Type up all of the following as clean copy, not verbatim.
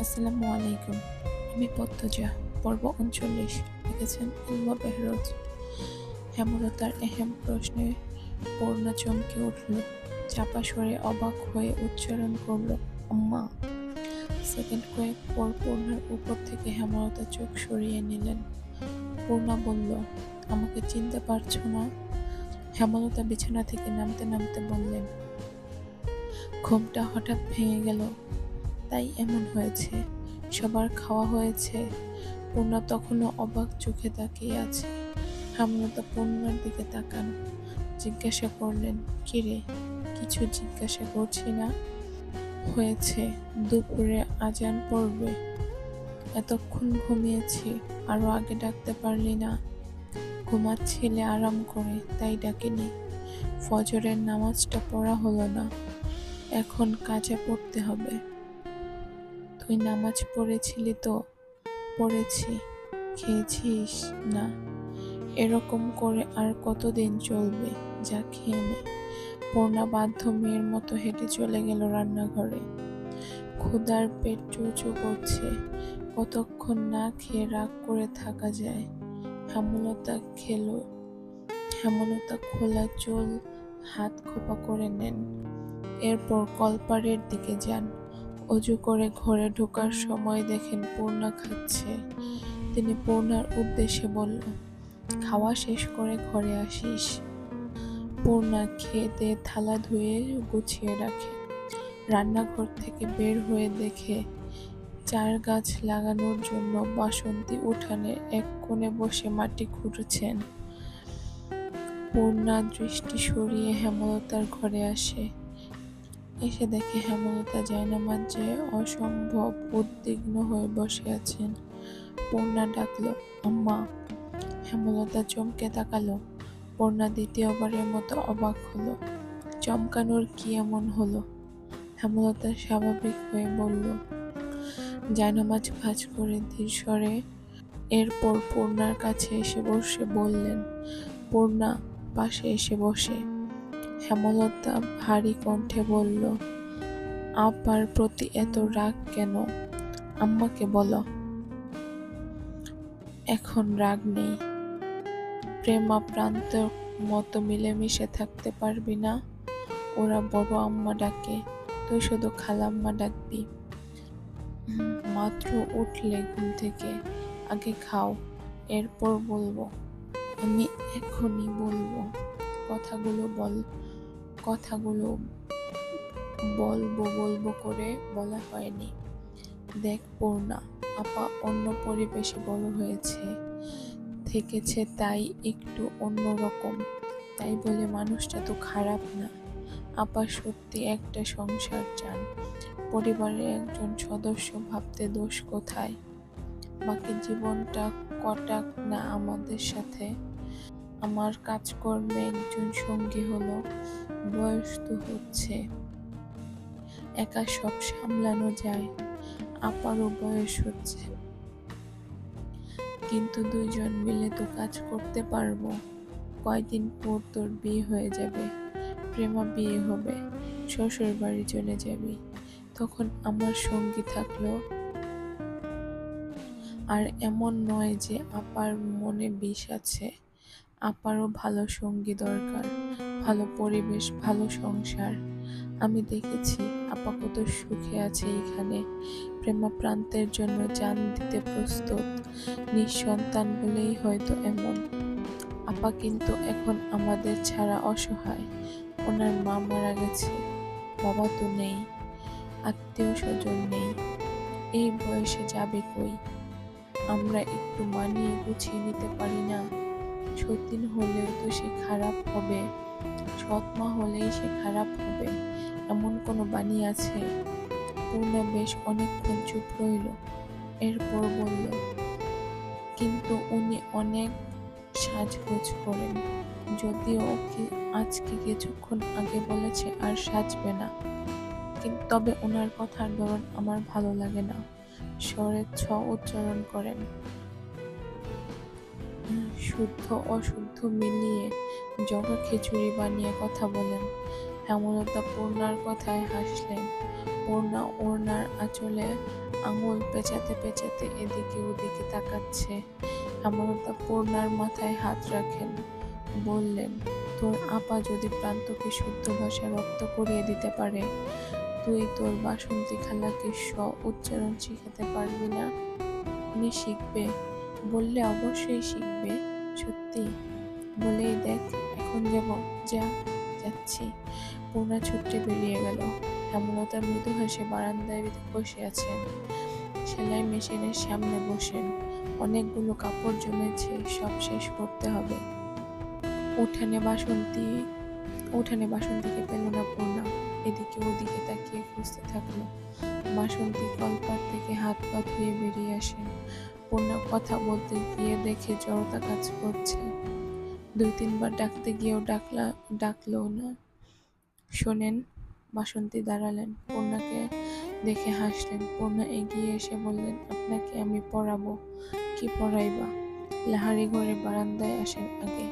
আসসালামু আলাইকুম। আমি পদ্মজা। পর্ব ৩৯। লিখেছেন ইলমা বেহরোজ। হেমলতার এহেম প্রশ্নে পূর্ণা চমকে উঠল। চাপা স্বরে অবাক হয়ে উচ্চারণ করল, আম্মা। সেকেন্ড কয়েক পর পূর্ণার উপর থেকে হেমলতা চোখ সরিয়ে নিলেন। পূর্ণা বলল, আমাকে চিনতে পারছো না? হেমলতা বিছানা থেকে নামতে নামতে বললেন, ঘুমটা হঠাৎ ভেঙে গেল, তাই এমন হয়েছে। সবার খাওয়া হয়েছে? পূর্ণা তখনও অবাক চোখে তাকিয়ে আছে। হেমলতা পূর্ণার দিকে তাকান, জিজ্ঞাসা করলেন, কিরে, কিছু জিজ্ঞাসা করছি না? হয়েছে, দুপুরে আজান পড়বে। এতক্ষণ ঘুমিয়েছি, আরো আগে ডাকতে পারলি না? ঘুমাচ্ছিলে আরাম করে, তাই ডাকিনি। ফজরের নামাজটা পড়া হলো না, এখন কাজা পড়তে হবে। তুই নামাজ পড়েছিলি তো? পড়েছি। খেয়েছিস? না। এরকম করে আর কতদিন চলবে? যা খেয়ে নে। পূর্ণা বাধ্য মেয়ের মতো হেঁটে চলে গেল রান্নাঘরে। ক্ষুধার পেট চোচো করছে, কতক্ষণ না খেয়ে রাগ করে থাকা যায়। হেমলতা খোলা চুল হাত খোপা করে নেন। এরপর কলপাড়ের দিকে যান। অজু করে ঘরে ঢোকার সময় দেখেন পূর্ণা খাচ্ছে। তিনি পূর্ণার উদ্দেশ্যে বলল, খাওয়া শেষ করে ঘরে আসিস। পূর্ণা খেতে থালা ধুয়ে গুছিয়ে রাখে। রান্নাঘর থেকে বের হয়ে দেখে চার গাছ লাগানোর জন্য বাসন্তী উঠানের এক কোণে বসে মাটি খুঁড়ছেন। পূর্ণা দৃষ্টি সরিয়ে হেমলতার ঘরে আসে। এসে দেখে হেমলতা জায়নামাজে অসম্ভব উদ্বিগ্ন হয়ে বসে আছেন। পূর্ণা ডাকল, আম্মা। হেমলতা চমকে তাকালো। পূর্ণা দ্বিতীয়বারের মতো অবাক হলো। চমকানোর কি এমন হলো? হেমলতা স্বাভাবিক হয়ে বলল, জায়নামাজ ভাঁজ করে ধীর স্বরে। এরপর পূর্ণার কাছে এসে বসে বললেন, পূর্ণা পাশে এসে বসে। হেমলতা ভারী কণ্ঠে বলল, আপার প্রতি এত রাগ কেন? আম্মাকে বলো। এখন রাগ নেই। প্রেমাপ্রান্তর মতো মিলেমিশে থাকতে পারবি না? ওরা বড় আম্মা ডাকে, তুই শুধু খালাম্মা ডাকবি। মাত্র উঠলে ঘুম থেকে, আগে খাও, এরপর বলবো। আমি এখনই বলবো। কথাগুলো বলবো করে বলা হয়নি। দেখ পূর্ণা, আপা অন্য পরিবেশে বড় হয়েছে, থেকেছে, তাই একটু অন্যরকম। তাই বলে মানুষটা তো খারাপ না। আপা সত্যি একটা সংসার চান, পরিবারের একজন সদস্য ভাবতে দোষ কোথায়? বাকি জীবনটা কটাক না আমাদের সাথে। আমার কাজকর্মে একজন সঙ্গী হলো। বয়স তো হচ্ছে, একা সব সামলানো যায়। আপারও বয়স হচ্ছে, কিন্তু দুইজন মিলে তো কাজ করতে পারবো। কয়দিন পর তোর বিয়ে হয়ে যাবে, প্রেমা বিয়ে হবে, শ্বশুর বাড়ি চলে যাবি, তখন আমার সঙ্গী থাকলো। আর এমন নয় যে আপার মনে বিষ আছে, আপারও ভালো সঙ্গী দরকার, ভালো পরিবেশ, ভালো সংসার। আমি দেখেছি আপা কত সুখে আছে এইখানে, প্রেমাপ্রান্তের জন্য জান দিতে প্রস্তুত। নিঃসন্তান বলেই হয়তো এমন। আপা কিন্তু এখন আমাদের ছাড়া অসহায়। ওনার মা মারা গেছে, বাবা তো নেই, আত্মীয় স্বজন নেই। এই বয়সে যাবে কই? আমরা একটু মানিয়ে গুছিয়ে নিতে পারি না? সতীন হলেও তো সে খারাপ হবে, সৎমা হলেই সে খারাপ হবে, এমন কোনো বাণী আছে? পূর্ণা বেশ অনেকক্ষণ চুপ রইল। এরপর বলল, কিন্তু উনি অনেক সাজগোজ করেন, যদিও আজকে কিছুক্ষণ আগে বলেছে আর সাজবে না। তবে ওনার কথার ধরন আমার ভালো লাগে না। স্বরে ছ উচ্চারণ করেন, শুদ্ধ অশুদ্ধ মিলিয়ে জগা খিচুড়ি বানিয়ে কথা বলেন। হেমলতা পূর্ণার কথায় হাসলেন। পূর্ণা ওড়নার আঁচলে আঙুল পেঁচাতে পেঁচাতে এদিকে ওদিকে তাকাচ্ছে। হেমলতা পূর্ণার মাথায় হাত রাখেন, বললেন, তোর আপা যদি প্রান্তকে শুদ্ধ ভাষায় রপ্ত করিয়ে দিতে পারে, তুই তোর বাসন্তী খালাকে উচ্চারণ শিখাতে পারবি না? উনি শিখবে বললে অবশ্যই শিখবে। সত্যি? বলেই দেখ, এখন যাব। যা। যাচ্ছি। পূর্ণা ছুটে বেরিয়ে গেল। হেমলতা মৃদু হেসে বারান্দায় বসে আছেন। সেলাই মেশিনের সামনে বসেন। অনেকগুলো কাপড় জমেছে, সব শেষ করতে হবে। উঠানে বাসন্তীকে পেল না পূর্ণা। এদিকে ওদিকে তাকিয়ে খুঁজতে থাকলো। বাসন্তী কলপার থেকে হাত পা ধুয়ে বেরিয়ে আসেন। পূর্ণা কথা বলতে গিয়ে দেখে জড়তা কাজ করছে। 2-3 বার ডাকতে গিয়েও ডাকলো না। শোনেন। বাসন্তী দাঁড়ালেন, পূর্ণাকে দেখে হাসলেন। পূর্ণা এগিয়ে এসে বললেন, আপনাকে আমি পড়াবো। কি পড়াইবা? লাহারি ঘরে বারান্দায় আসেন আগে।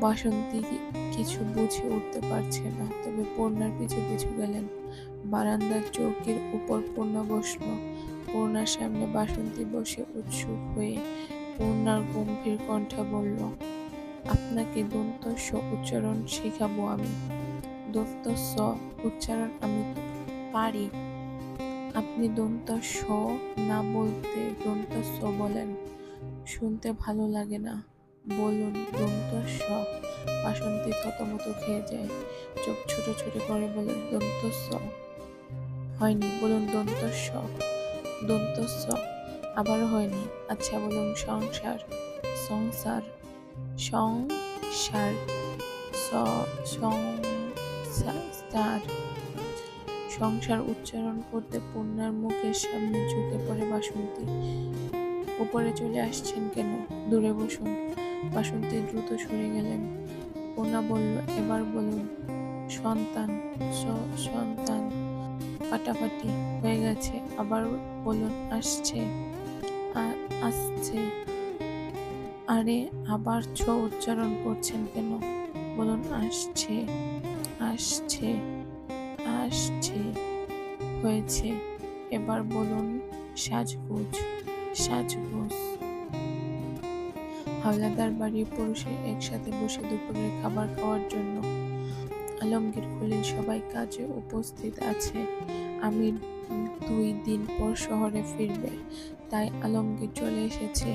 বাসন্তী কিছু বুঝে উঠতে পারছে না, তবে পূর্ণার পিছু পিছু গেলেন। বারান্দার চৌকির উপর পূর্ণা বসল। পূর্ণার সামনে বাসন্তী বসে উৎসুক হয়ে পূর্ণার গম্ভীর কণ্ঠে বলল, আপনাকে দন্ত স উচ্চারণ শেখাবো আমি। দন্ত স উচ্চারণ আমি পারি, আপনি দন্ত স না বলতে দন্ত স বলেন। শুনতে ভালো লাগে না, বলুন দন্ত স। বাসন্তী থতমত খেয়ে যায়, চোখ ছোট ছোট করে বলেন, দন্ত স। হয়নি, বলুন দন্ত স। দন্ত স। আবারও হয়নি। আচ্ছা বলুন সংসার। সংসার। সংসার। সংসার। সংসার উচ্চারণ করতে পূর্ণার মুখের সামনে ঝুঁকে পড়ে বাসন্তী। উপরে চলে আসছেন কেন? দূরে বসুন। বাসন্তী দ্রুত সরে গেলেন। পূর্ণা বলল, এবার বলুন। সন্তান। সন্তান। ফাটাফাটি হয়ে গেছে, আবার বলুন। আসছে। আসছে। আরে আবার ছ উচ্চারণ করছেন কেন? বলুন আসছে। আসছে। আসছে। হয়েছে, এবার বলুন সাজগোজ। সাজগোজ। হাওলাদার বাড়ির পুরুষের একসাথে বসে দুপুরের খাবার খাওয়ার জন্য। আলমগীর খলিল সবাই কাজে উপস্থিত আছে। আমির 2 দিন পর শহরে ফিরবে, তাই আলমগীর চলে এসেছে।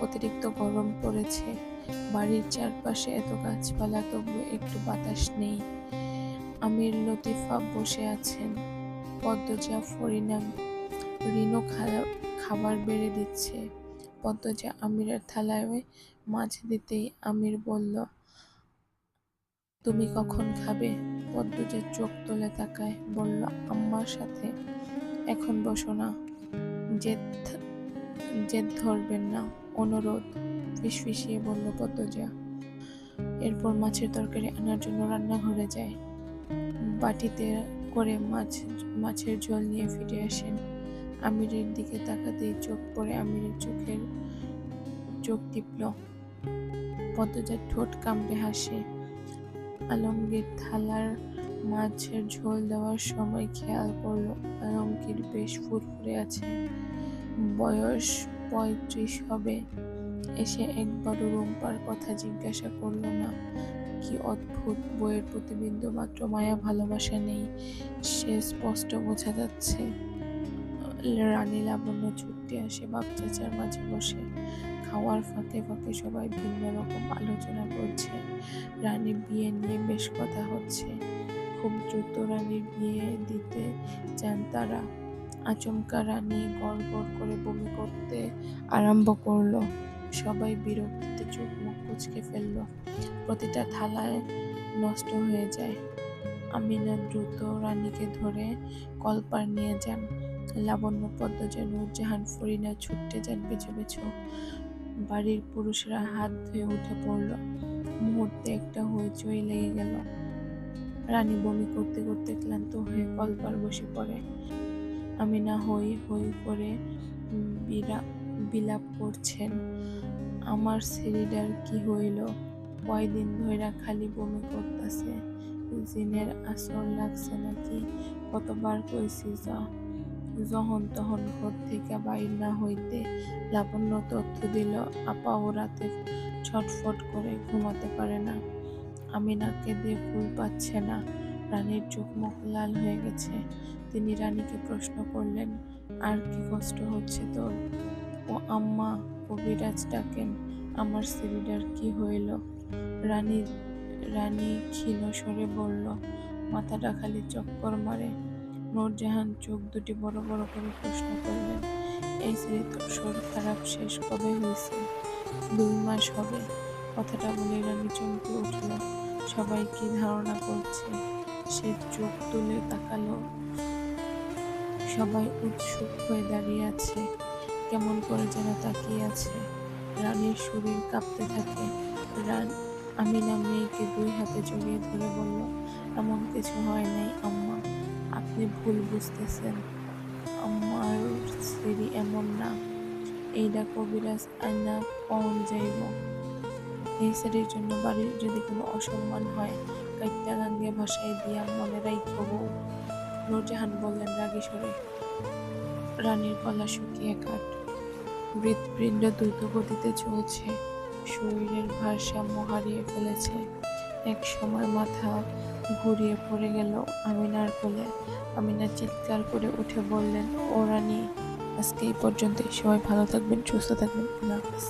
অতিরিক্ত গরম পড়েছে। বাড়ির চারপাশে এত গাছপালা, তবু একটু বাতাস নেই। আমির লতিফা বসে আছেন। পদ্মজা ফরিনা রিনো খাবার বেড়ে দিচ্ছে। পদ্মজা আমিরের থালায় মাছ দিতেই আমির বলল, তুমি কখন খাবে? পদ্মজা চোখ তুলে তাকায়, বলল, আম্মার সাথে। এখন বসো না। জেদ ধরবেন না, অনুরোধ, ফিসফিসিয়ে বলল পদ্মজা। এরপর মাছের তরকারি আনার জন্য রান্নাঘরে যায়। বাটিতে করে মাছের ঝোল নিয়ে ফিরে আসেন। আমিরের দিকে তাকাতেই চোখ পড়ে আমিরের চোখ টিপল। পদ্মজার ঠোঁট কামড়ে হাসে। আলমগীর থালার মাছের ঝোল দেওয়ার সময় খেয়াল করলো আলমগীর বেশ ফুরফুরে আছে। বয়স 35 হবে। এসে একবারও রুম্পার কথা জিজ্ঞাসা করলো না। কি অদ্ভুত, বইয়ের প্রতি বিন্দুমাত্র মায়া ভালোবাসা নেই, সে স্পষ্ট বোঝা যাচ্ছে। রানী লাবণ্য ছুটে আসে বাপ চাচার মাঝে বসে। খাওয়ার ফাঁকে ফাঁকে সবাই ভিন্ন রকম আলোচনা করছে। রানীর বিয়ে নিয়ে বেশ কথা হচ্ছে। খুব দ্রুত রানীর বিয়ে দিতে চান তারা। আচমকা রানী গড় গড় করে বমি করতে আরম্ভ করলো। সবাই বিরক্তিতে চোখ মুখ কুঁচকে ফেললো। প্রতিটা থালায় নষ্ট হয়ে যায়। আমিনা দ্রুত রানীকে ধরে কলপার নিয়ে যান। লাবণ্য, পদ্মজা, নূরজাহান, ফরিনা ছুটে যান পেছু পেছু। বাড়ির পুরুষরা হাত ধুয়ে উঠে পড়ল। মুহূর্তে একটা হইচই লেগে গেল। রানী বমি করতে করতে ক্লান্ত হয়ে কলপার বসে পড়ে। আমিনা হই হই করে বিলাপ করছেন, আমার ছেলেটার কি হইল? কয়দিন ধইরা খালি বমি করতাছে, জিনের আসর লাগছে নাকি? কতবার কইছি যখন তখন ঘর থেকে বাইর না হইতে। লাবণ্য তথ্য দিল, আপাও রাতে ছটফট করে ঘুমাতে পারে না। আমিনাকে দিয়ে ফুল পাচ্ছে না। রানীর চোখ মুখ লাল হয়ে গেছে। তিনি রানীকে প্রশ্ন করলেন, আর কি কষ্ট হচ্ছে তোর? ও আম্মা, কবিরাজ ডাকেন, আমার সিলিডার কি হইল? রানী রানী ক্ষীণ স্বরে বলল, মাথাটা খালি চক্কর মারে। নূরজাহান চোখ দুটি বড় বড় করে প্রশ্ন করলেন, এই শ্রী তোর শরীর খারাপ শেষ কবে হয়েছে? 2 মাস হবে। কথাটা বলে রানী চমকে উঠল। সবাই কি ধারণা করছে? সে চোখ তুলে তাকালো। সবাই উৎসুক হয়ে দাঁড়িয়ে আছে, কেমন করে যেন তাকিয়ে আছে। রানীর শরীর কাঁপতে থাকে। আমিনা মেয়েকে 2 হাতে জড়িয়ে ধরে বলল, এমন কিছু হয় নাই আম্মা, আপনি ভুল বুঝতেছেন। আমার সিঁড়ি এমন না। এইডা কবিরাজ আইনা কন যাইব। এই সিঁড়ির জন্য বাড়ির যদি কোনো অসম্মান হয়, কাইট্টা গাঙ্গে ভাসাই দিয়া মনে রাইখো বউ। নূরজাহান বললেন রাগী স্বরে। রানীর গলা শুকিয়ে কাঠ। হৃৎপিণ্ড দ্রুত গতিতে চলছে। শরীরের ভারসাম্য হারিয়ে ফেলেছে। এক সময় মাথা ঘুরিয়ে পড়ে গেল আমিনার কোলে। আমিনা চিৎকার করে উঠে বললেন, ও রানী, আজকে এই পর্যন্তই। সবাই ভালো থাকবেন, সুস্থ থাকবেন। আল্লাহ হাফেজ।